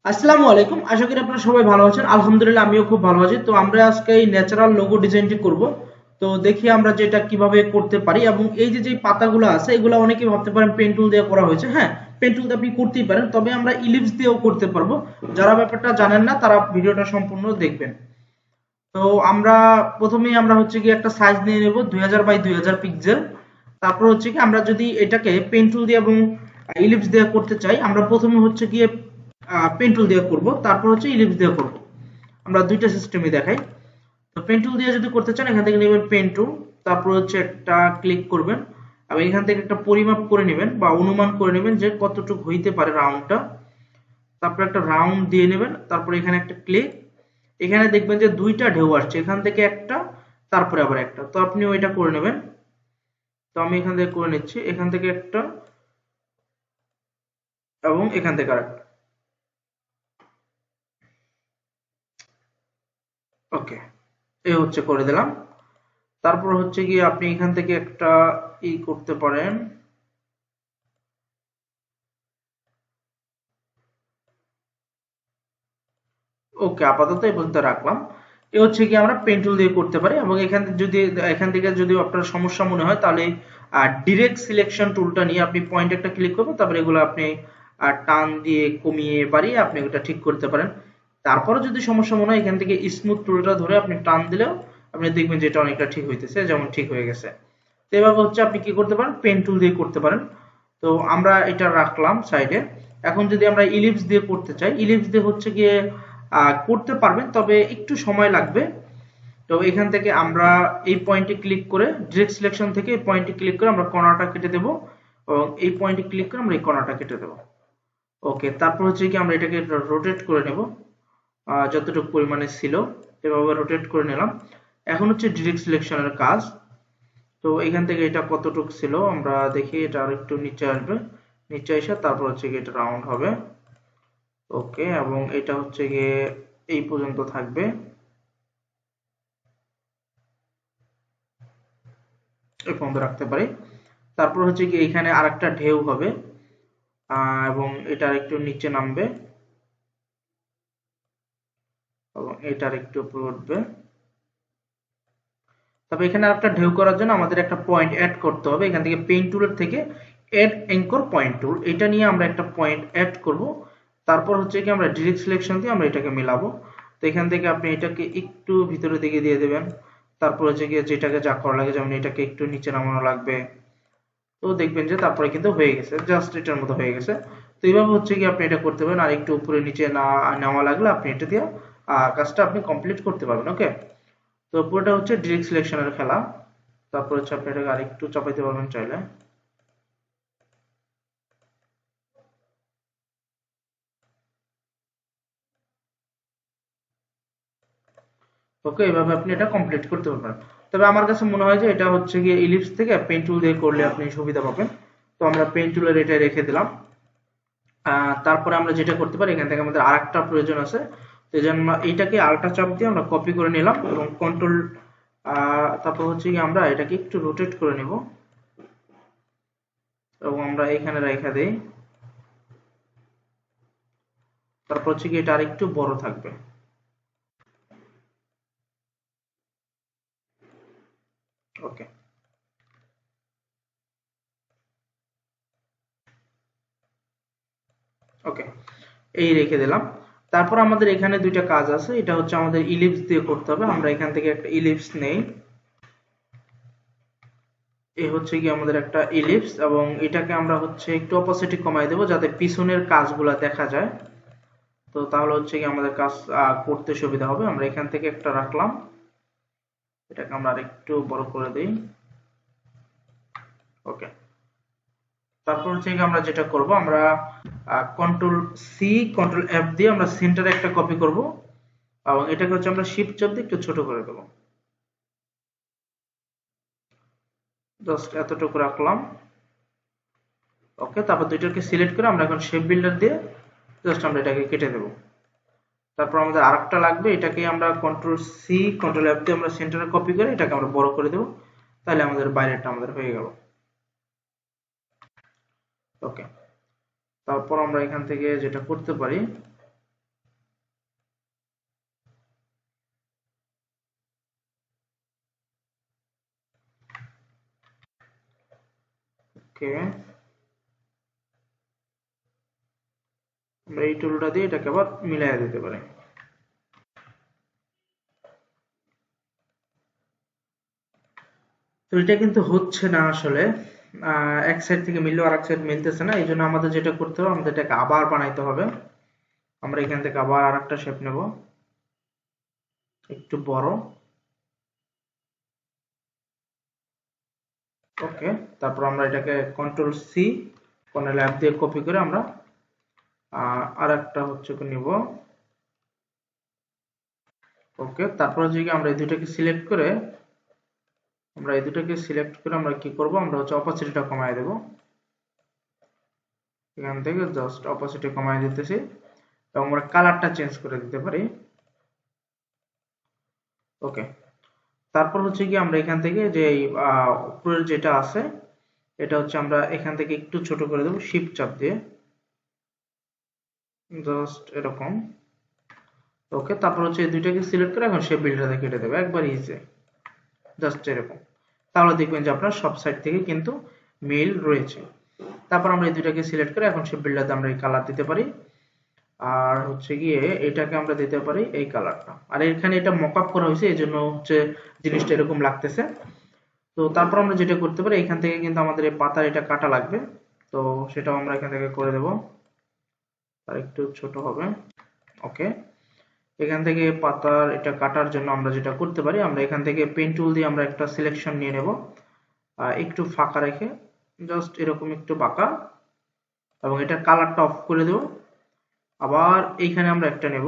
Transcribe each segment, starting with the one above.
আসসালামু আলাইকুম। আশা করি আপনারা সবাই ভালো আছেন। আলহামদুলিল্লাহ আমিও খুব ভালো আছি। তো আমরা আজকে এই ন্যাচারাল লোগো ডিজাইনটি করব। তো দেখি আমরা যেটা কিভাবে করতে পারি। এবং এই যে পাতাগুলো আছে এগুলো অনেকেই ভাবতে পারেন পেন টুল দিয়ে করা হয়েছে। হ্যাঁ, পেন টুল দিয়ে আপনি করতেই পারেন, তবে আমরা ইলিপস দিয়েও করতে পারবো। যারা ব্যাপারটা জানেন না তারা ভিডিওটা সম্পূর্ণ দেখবেন। তো আমরা প্রথমেই আমরা হচ্ছে কি একটা সাইজ নিয়ে নেব 2000 বাই 2000 পিক্সেল। তারপর হচ্ছে কি আমরা যদি এটাকে পেন টুল দিয়ে এবং ইলিপস দিয়ে করতে চাই, আমরা প্রথমে হচ্ছে গিয়ে পেন টুল দিয়ে করব, তারপর হচ্ছে ইলিপস দিয়ে করব। আমরা দুইটা সিস্টেমই দেখাই। তো পেন টুল দিয়ে যদি করতে চান এখান থেকে নেবেন পেন টুল, তারপর হচ্ছে একটা ক্লিক করবেন এবং এখান থেকে একটা পরিমাপ করে নেবেন বা অনুমান করে নেবেন যে কতটুকু হইতে পারে রাউন্ডটা। তারপর একটা রাউন্ড দিয়ে নেবেন, তারপর এখানে একটা ক্লিক। এখানে দেখবেন যে দুইটা ঢেউ আসছে, এখান থেকে একটা তারপরে আবার একটা, তো আপনি ওইটা করে নেবেন। তো আমি এখান থেকে করে নিচ্ছি, এখান থেকে একটা এবং এখান থেকে আরেকটা। ওকে, এই হচ্ছে করে দিলাম। তারপর হচ্ছে গিয়ে আপনি এখান থেকে একটা করতে পারেন। ওকে, আপাতত এই পর্যন্ত রাখলাম। এ হচ্ছে কি আমরা পেন টুল দিয়ে করতে পারি। এবং এখান থেকে যদি আপনার সমস্যা মনে হয় তাহলে ডিরেক্ট সিলেকশন টুলটা নিয়ে আপনি পয়েন্ট একটা ক্লিক করবেন, তারপরে এগুলো আপনি টান দিয়ে কমিয়ে বাড়িয়ে আপনি ওটা ঠিক করতে পারেন। তারপরে যদি সমস্যা মনে হয় এখান থেকে স্মুথ টুলটা ধরে আপনি টান দিলেও আপনি দেখবেন যে এটা অনেকটা ঠিক হইতেছে, যেমন ঠিক হয়ে গেছে। তো এভাবে হচ্ছে আপনি কি করতে পারেন, পেন টুল দিয়ে করতে পারেন। তো আমরা এটা রাখলাম সাইডে। এখন যদি আমরা ইলিপস দিয়ে করতে চাই, ইলিপস দিয়ে হচ্ছে গিয়ে করতে পারবেন, তবে একটু সময় লাগবে। তো এখান থেকে আমরা এই পয়েন্টে ক্লিক করে ডিরেক্ট সিলেকশন থেকে এই পয়েন্টে ক্লিক করে আমরা কর্নারটা কেটে দেব এবং এই পয়েন্টে ক্লিক করে আমরা এই কর্নারটা কেটে দেব। ওকে, তারপর হচ্ছে কি আমরা এটাকে রোটেট করে নেব যতটুকু পরিমাণে ছিল, এভাবে রোটেট করে নিলাম। এখন হচ্ছে ডিরেক্ট সিলেকশনের কাজ। তো এখান থেকে এটা কতটুকু ছিল আমরা দেখি, এটা আর একটু নিচে আসবে, নিচে এসে তারপর হচ্ছে গিয়ে এটা রাউন্ড হবে। ওকে, এবং এটা হচ্ছে গিয়ে এই পর্যন্ত থাকবে, এই পর্যন্ত রাখতে পারি। তারপর হচ্ছে কি এখানে আরেকটা ঢেউ হবে এবং এটা একটু নিচে নামবে এবং এটার একটু উপরে উঠবে। তবে এখানে আরেকটা ঢেউ করার জন্য আমাদের একটা পয়েন্ট অ্যাড করতে হবে। এখান থেকে পেইন্ট টুলের থেকে অ্যাড অ্যাঙ্কর পয়েন্ট টুল, এটা নিয়ে আমরা একটা পয়েন্ট অ্যাড করব। তারপর হচ্ছে কি আমরা ডিরেক্ট সিলেকশন দিয়ে আমরা এটাকে মেলাবো। তো এখান থেকে আপনি এটাকে একটু ভিতরের দিকে দিয়ে দেবেন। তারপর হচ্ছে গিয়ে যেটাকে যা করা লাগে, যেমন এটাকে একটু নিচে নামানো লাগবে। তো দেখবেন যে তারপরে কিন্তু হয়ে গেছে, জাস্ট এটার মতো হয়ে গেছে। তো এইভাবে হচ্ছে কি আপনি এটা করতে পারেন। আর একটু উপরে নিচে না নেওয়া লাগলে আপনি এটা দিয়ে কাজটা আপনি কমপ্লিট করতে পারবেন। ওকে, তো পুরোটা হচ্ছে ডিরেক্ট সিলেকশনের খেলা। তারপর হচ্ছে আপনি এটাকে আরেকটু চাপাইতে পারবেন চাইলে। ওকে, এভাবে আপনি এটা কমপ্লিট করতে পারবেন। তবে আমার কাছে মনে হয় যে এটা হচ্ছে গিয়ে ইলিপস থেকে পেন টুল দিয়ে করলে আপনি সুবিধা পাবেন। তো আমরা পেন টুলের এটা রেখে দিলাম। তারপরে আমরা যেটা করতে পারি, এখান থেকে আমাদের আরেকটা প্রয়োজন আছে। তো এই জন্য এইটাকে আলটা চাপ দিয়ে আমরা কপি করে নিলাম এবং কন্ট্রোল, তারপর হচ্ছে কি আমরা এটাকে একটু রোটেট করে নিব এবং আমরা এখানে রেখে দেই। তারপর হচ্ছে কি এটা আরেকটু বড় থাকবে। ওকে, ওকে, এই রেখে দিলাম। তারপর আমাদের এখানে দুইটা কাজ আছে, এটা হচ্ছে আমাদের ইলিপস দিয়ে করতে হবে। আমরা এখান থেকে একটা ইলিপস নেই, এই হচ্ছে কি আমাদের একটা ইলিপস, এবং এটাকে আমরা হচ্ছে একটু অপোসিটি কমাই দেবো যাতে পিছনের কাজগুলা দেখা যায়। তো তাহলে হচ্ছে কি আমাদের কাজ করতে সুবিধা হবে। আমরা এখান থেকে একটা রাখলাম, এটাকে আমরা আরেকটু বড় করে দিই। ওকে, তারপর হচ্ছে কি আমরা যেটা করব, আমরা কন্ট্রোল সি কন্ট্রোল এফ দিয়ে আমরা সেন্টারে একটা কপি করব এবং এটাকে হচ্ছে আমরা শিফট চাপ দিয়ে একটু ছোট করে দেবো। জাস্ট এতটুকু রাখলাম। ওকে, তারপর দুইটাকে সিলেক্ট করে আমরা এখন শেপ বিল্ডার দিয়ে জাস্ট আমরা এটাকে কেটে দেবো। তারপর আমাদের আরেকটা লাগবে, এটাকে আমরা কন্ট্রোল সি কন্ট্রোল এফ দিয়ে আমরা সেন্টারে কপি করে এটাকে আমরা বড় করে দেবো। তাহলে আমাদের বাইরেটা আমাদের হয়ে গেল। ওকে, তারপর আমরা এখান থেকে যেটা করতে পারি, ওকে, আমরা এই টুলটা দিয়ে এটাকে আবার মিলাই দিতে পারি। তো এটা কিন্তু হচ্ছে না আসলে, এক সাইড থেকে মিললেও আর এক সাইড মিলতেছে না। এই জন্য আমাদের যেটা করতে হবে, আমাদের এটাকে আবার বানাইতে হবে। আমরা এখান থেকে আবার আর একটা শেপ নেব, একটু বড়। ওকে, তারপর আমরা এটাকে কন্ট্রোল সি কর্নার ল্যাব দিয়ে কপি করে আমরা আর একটা হচ্ছে নিব। ওকে, তারপর হচ্ছে কি আমরা এই দুটাকে সিলেক্ট করে আমরা কি করব, আমরা হচ্ছে অপাসিটিটা কমায় দেব। এখান থেকে জাস্ট অপাসিটি কমায় দিতেছি এবং আমরা কালারটা চেঞ্জ করে দিতে পারি। ওকে, তারপর হচ্ছে কি আমরা এখান থেকে যে উপরের যেটা আছে এটা হচ্ছে আমরা এখান থেকে একটু ছোট করে দেব শিফট চাপ দিয়ে, জাস্ট এরকম। ওকে, তারপর হচ্ছে এই দুইটাকে সিলেক্ট করে এখন শেপ বিল্ডারে কেটে দেব, একবার ইজি, জাস্ট এরকম। তাহলে দেখবেন যে আপনার সব সাইড থেকে কিন্তু মিল রয়েছে। তারপর আমরা এই দুইটাকে সিলেক্ট করে এখন শেপ বিল্ডারে আমরা এই কালার দিতে পারি, আর হচ্ছে গিয়ে এটাকে আমরা দিতে পারি এই কালারটা। আর এখানে এটা মকআপ করা হয়েছে, এই জন্য হচ্ছে জিনিসটা এরকম লাগতেছে। তো তারপর আমরা যেটা করতে পারি, এখান থেকে কিন্তু আমাদের এই পাতার এটা কাটা লাগবে, তো সেটাও আমরা এখান থেকে করে দেব, আর একটু ছোট হবে। ওকে, এখান থেকে পাতার এটা কাটার জন্য আমরা যেটা করতে পারি, আমরা এখান থেকে পেন টুল দিয়ে আমরা একটা সিলেকশন নিয়ে নেব, একটু ফাঁকা রেখে জাস্ট এরকম একটু বাঁকা, এবং এটার কালারটা অফ করে দেব। আবার এইখানে আমরা একটা নেব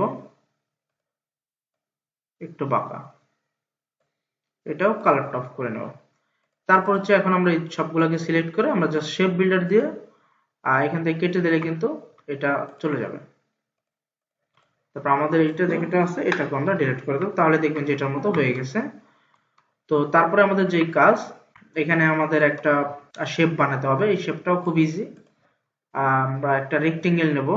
একটু বাঁকা, এটাও কালারটা অফ করে নেব। তারপর হচ্ছে এখন আমরা এই সবগুলোকে সিলেক্ট করে আমরা জাস্ট শেপ বিল্ডার দিয়ে এখান থেকে কেটে দিলে কিন্তু এটা চলে যাবে। তারপর আমাদের এইটা যেটা আছে এটাকে আমরা ডিলিট করে দেব, তাহলে দেখবেন যে এটার মতো হয়ে গেছে। তো তারপরে আমাদের যেই কাজ, এখানে আমাদের একটা শেপ বানাতে হবে, এই শেপটাও খুব ইজি। আমরা একটা রেক্টেঙ্গেল নেব,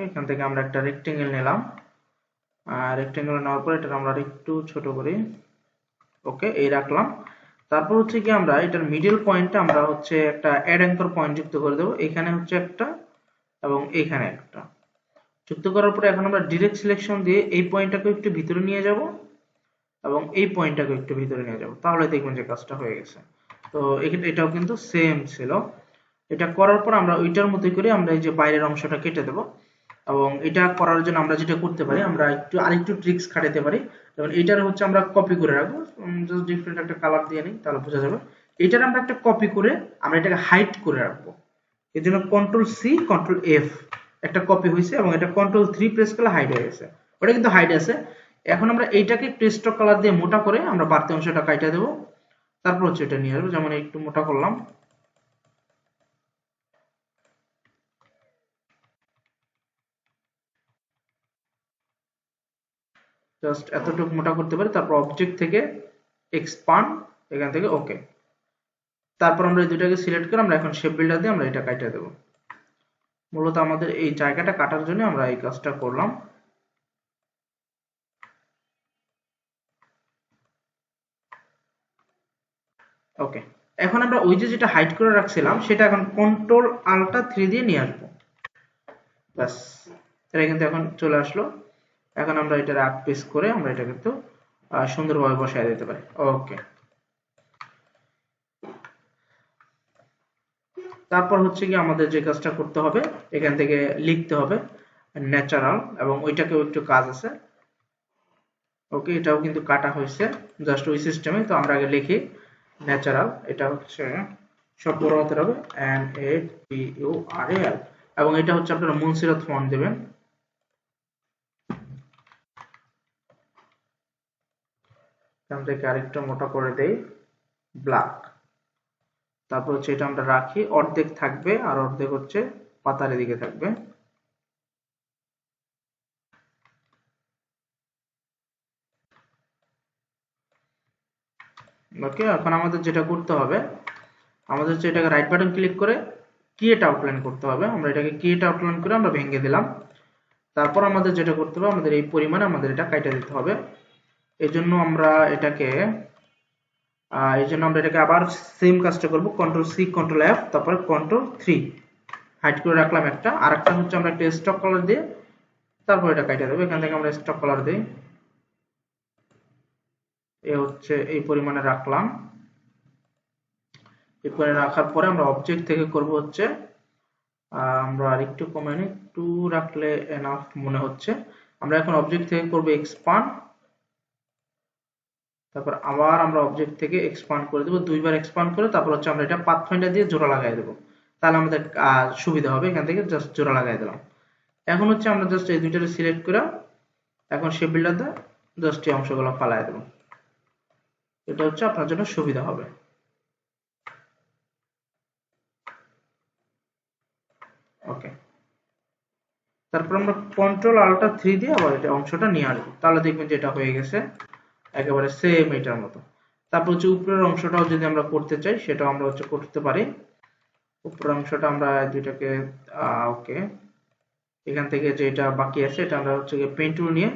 এখান থেকে আমরা একটা রেক্টেঙ্গেল নিলাম, আর রেক্টেঙ্গেল নেওয়ার পর এটা আমরা একটু ছোট করি। ওকে, এই রাখলাম। তারপর হচ্ছে কি আমরা এটার মিডল পয়েন্টটা আমরা হচ্ছে একটা অ্যাড অ্যাঙ্কর পয়েন্ট যুক্ত করে দেব, এখানে হচ্ছে একটা এবং এখানে একটা যুক্ত করার পরে এখন আমরা ডিরেক্ট সিলেকশন দিয়ে এই পয়েন্টটাকে একটু ভিতরে নিয়ে যাব এবং এই পয়েন্টটাকে একটু ভিতরে নিয়ে যাব, তাহলে দেখবেন যে কাজটা হয়ে গেছে। তো এটাও কিন্তু সেম ছিল। এটা করার পর আমরা ওইটার মতোই করে আমরা এই যে বাইরের অংশটা কেটে দেব, এবং এটা করার জন্য আমরা যেটা করতে পারি, আমরা আরেকটু ট্রিক্স খাটাতে পারি। যেমন এইটার হচ্ছে আমরা কপি করে রাখবো, জাস্ট ডিফারেন্ট একটা কালার দিয়ে নিই, তাহলে বোঝা যাবে। এইটার আমরা একটা কপি করে আমরা এটাকে হাইড করে রাখবো, এর জন্য কন্ট্রোল সি কন্ট্রোল এফ, একটা কপি হয়েছে এবং এটা কন্ট্রোল 3 প্রেস করলে হাইড হয়ে গেছে, ওটা কিন্তু হাইড আছে। এখন আমরা এইটাকে পেস্ট কালার দিয়ে মোটা করে আমরা বাড়তি অংশটা কাটা দেবো, তারপর হচ্ছে এটা নিয়ে আসবো, যেমন একটু মোটা করলাম, জাস্ট এতটুকু মোটা করতে পারি। তারপর অবজেক্ট থেকে এক্সপান্ড, এখান থেকে ওকে। তারপর আমরা এই দুটাকে সিলেক্ট করে আমরা এখন শেপ বিল্ডার দিয়ে আমরা এটা কাটা দেব। মূলত আমাদের এই জায়গাটা কাটার জন্য আমরা এই কাজটা করলাম। ওকে, এখন আমরা ওই যে যেটা হাইড করে রাখছিলাম সেটা এখন কন্ট্রোল আল্টা 3 দিয়ে নিয়ে আসবো, বাস এটা কিন্তু এখন চলে আসলো। এখন আমরা এটা আপ পেস্ট করে আমরা এটা কিন্তু সুন্দরভাবে বসায় দিতে পারি। ওকে, তারপর হচ্ছে কি আমাদের যে কাজটা করতে হবে, এখান থেকে লিখতে হবে ন্যাচারাল, এবং ওইটাকেও একটু কাজ আছে। ওকে, এটাও কিন্তু কাটা হয়েছে জাস্ট ওই সিস্টেমে। তো আমরা আগে লিখি ন্যাচারাল, এটা হচ্ছে সব বড় হাতের হবে NATURAL, এবং এটা হচ্ছে আপনারা মুনসিরাত ফন্ট দেবেন। এখান থেকে আরেকটা মোটা করে দেই ব্ল্যাক। তারপর হচ্ছে এটা আমরা রাখি, অর্ধেক থাকবে আর অর্ধেক হচ্ছে পাতার দিকে থাকবে। ওকে, এখন আমাদের যেটা করতে হবে, আমাদের হচ্ছে এটাকে রাইট বাটন ক্লিক করে ক্রিয়েট আউটলাইন করতে হবে। আমরা এটাকে ক্রিয়েট আউটলাইন করে আমরা ভেঙে দিলাম। তারপর আমাদের যেটা করতে হবে, আমাদের এই পরিমাণে আমাদের এটা কাটা দিতে হবে। এই জন্য আমরা এটাকে আবার সেম কাজটা করব, কন্ট্রোল সি কন্ট্রোল এফ তারপর কন্ট্রোল 3 হাইড করে রাখলাম একটা। আরেকটা হচ্ছে আমরা একটা স্টক কালার দিয়ে তারপর এটা কাটা দেব। এখান থেকে আমরা স্টক কালার দেই, এ হচ্ছে এই পরিমাণে রাখলাম। এই পরিমাণে রাখার পরে আমরা অবজেক্ট থেকে করব হচ্ছে আমরা আরেকটু কমে নিই, একটু রাখলে এনাফ মনে হচ্ছে। আমরা এখন অবজেক্ট থেকে করব এক্সপান্ড, তারপর আবার আমরা অবজেক্ট থেকে এক্সপান্ড করে দেব, দুইবার এক্সপান্ড করে তারপর হচ্ছে আমরা এটা পাথ ফাইন্ডার দিয়ে জোড়া লাগাই দেব, তাহলে আমাদের সুবিধা হবে। এখান থেকে জাস্ট জোড়া লাগাই দিলাম। এখন হচ্ছে আমরা জাস্ট এই দুইটাকে সিলেক্ট করে এখন শেপ বিল্ডার দিয়ে জাস্ট এই অংশগুলো ফালাই দেব। এটা হচ্ছে আপনার জন্য সুবিধা হবে। ওকে, তারপর আমরা কন্ট্রোল আল্টা 3 দিয়ে আবার এটা অংশটা নিয়ে আসবো, তাহলে দেখবেন যে এটা হয়ে গেছে একেবারে সেম এটার মতো। তারপর হচ্ছে উপরের অংশটাও যদি আমরা করতে চাই সেটাও আমরা হচ্ছে করতে পারি। উপরের অংশটা আমরা দুইটাকে ওকে, এখান থেকে যেটা বাকি আছে এটা আমরা হচ্ছে পেন টুল নিয়ে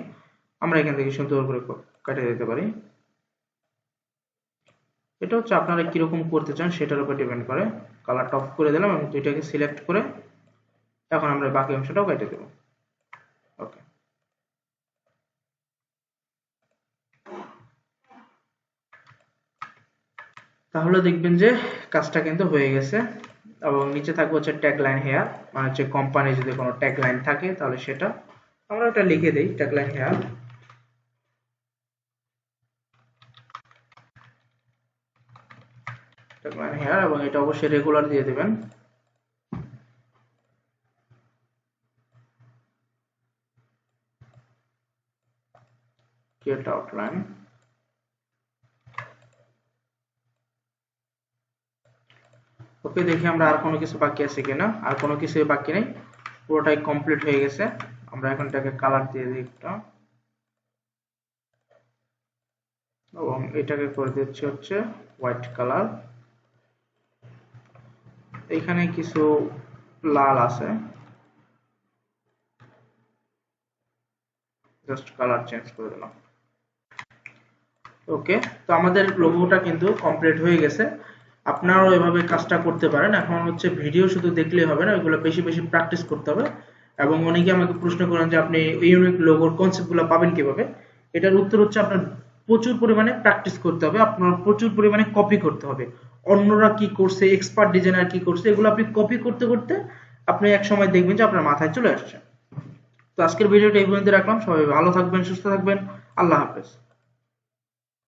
আমরা এখান থেকে সুন্দর করে কেটে দিতে পারি। এটা হচ্ছে আপনারা কিরকম করতে চান সেটার উপর ডিপেন্ড করে। কালারটা অফ করে দিলাম এবং দুইটাকে সিলেক্ট করে এখন আমরা বাকি অংশটাও কেটে দেব। ওকে, তাহলে দেখবেন যে কাজটা কিন্তু হয়ে গেছে। এবং নিচে থাকবে হচ্ছে ট্যাগলাইন হেয়ার, মানে হচ্ছে কোম্পানি যদি কোনো ট্যাগলাইন থাকে তাহলে সেটা আমরা এটা লিখে দেই, ট্যাগলাইন হেয়ার। ট্যাগলাইন হেয়ার, এবং এটা অবশ্যই রেগুলার দিয়ে দিবেন। Create outline. ওকে, দেখি আমরা আর কোনো কিছু বাকি আছে কিনা। আর কোনো কিছু বাকি নেই, পুরোটাই কমপ্লিট হয়ে গেছে। আমরা এখন এটাকে কালার দিয়ে দিই একটা, এবং এটাকে করে দিচ্ছি হচ্ছে হোয়াইট কালার। এখানে কিছু লাল আছে, জাস্ট কালার চেঞ্জ করে দিলাম। ওকে, তো আমাদের লোগোটা কিন্তু কমপ্লিট হয়ে গেছে। আপনারাও এভাবে কাজটা করতে পারেন। এখন হচ্ছে ভিডিও শুধু দেখলেই হবে না, এগুলো বেশি বেশি প্র্যাকটিস করতে হবে। এবং অনেকে আমাকে প্রশ্ন করেন যে আপনি ইউনিক লোগোর কনসেপ্টগুলো পাবেন কিভাবে। এটার উত্তর হচ্ছে আপনার প্রচুর পরিমাণে প্র্যাকটিস করতে হবে, আপনার প্রচুর পরিমাণে কপি করতে হবে। অন্যরা কি করছে, এক্সপার্ট ডিজাইনার কি করছে, এগুলো আপনি কপি করতে করতে আপনি এক সময় দেখবেন যে আপনার মাথায় চলে আসছে। তো আজকের ভিডিওটা এই পর্যন্ত রাখলাম। সবাই ভালো থাকবেন, সুস্থ থাকবেন। আল্লাহ হাফেজ।